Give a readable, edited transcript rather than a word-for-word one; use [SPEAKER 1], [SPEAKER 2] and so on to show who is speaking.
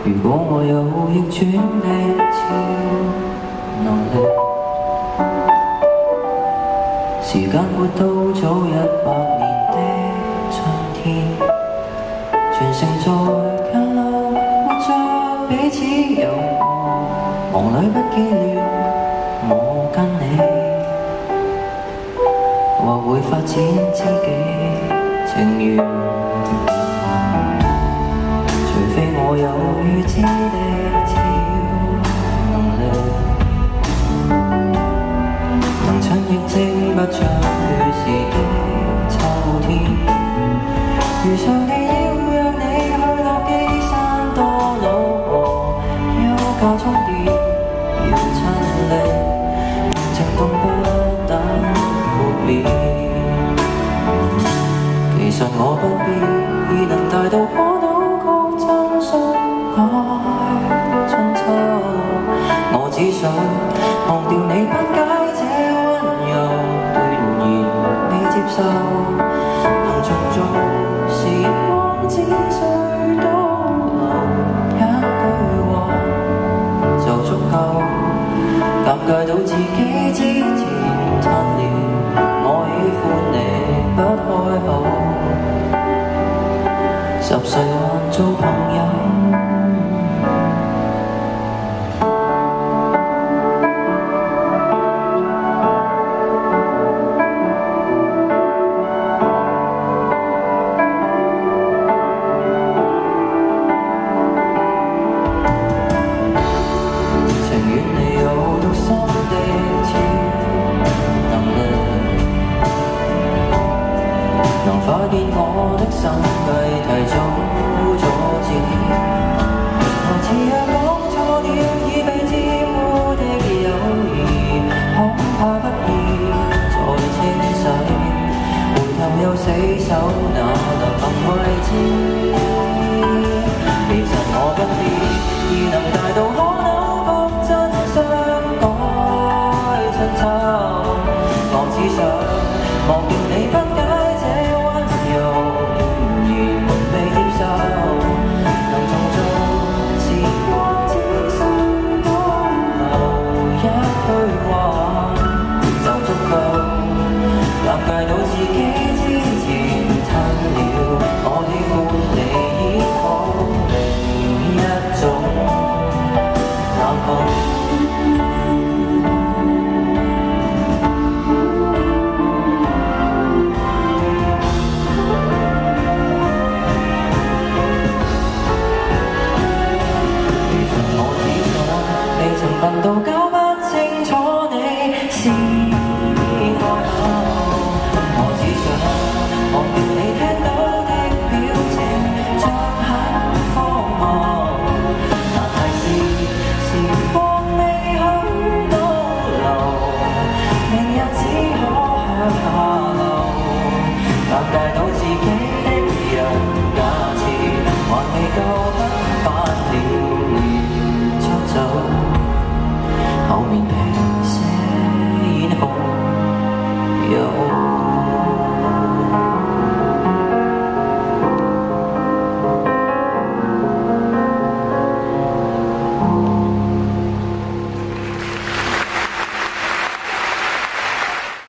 [SPEAKER 1] 如果我有逆轉的超能力，時間活到早100年的春天，全城在近路活着彼此有我，夢裏不見了我跟你，或會發展知己情緣，除非我有預知的超能力，能趁疫症不唱血時的秋天，如常地要讓你去落基山多瑙河，要靠充電，要親歷，情動不等豁免。其實我不必已能大到可扭曲真相改春秋，我只想忘掉你不解這溫柔，斷然未接受，能重做時光只需多留一句話就足夠，尷尬到自己之前吞了我喜歡你不開口，10歲還做朋友。情願你有獨身的超能力，能發現我的生計提早阻止，來自若講錯了已被玷污的友誼，恐怕不易再清洗，回頭又死守那特幸位置。其實我不必已能大到可扭曲真相改春秋，我只想忘掉你不解這溫柔，斷然未接受，能重做時光只需多留一句話就足夠，尷尬到自己之前吞了我喜歡你已好另一種冷酷。未曾笨到搞不清楚你是開口，我只想忘掉你聽到的表情，像很荒謬，但係時光未許倒流，明日只可向下流，尷尬到自己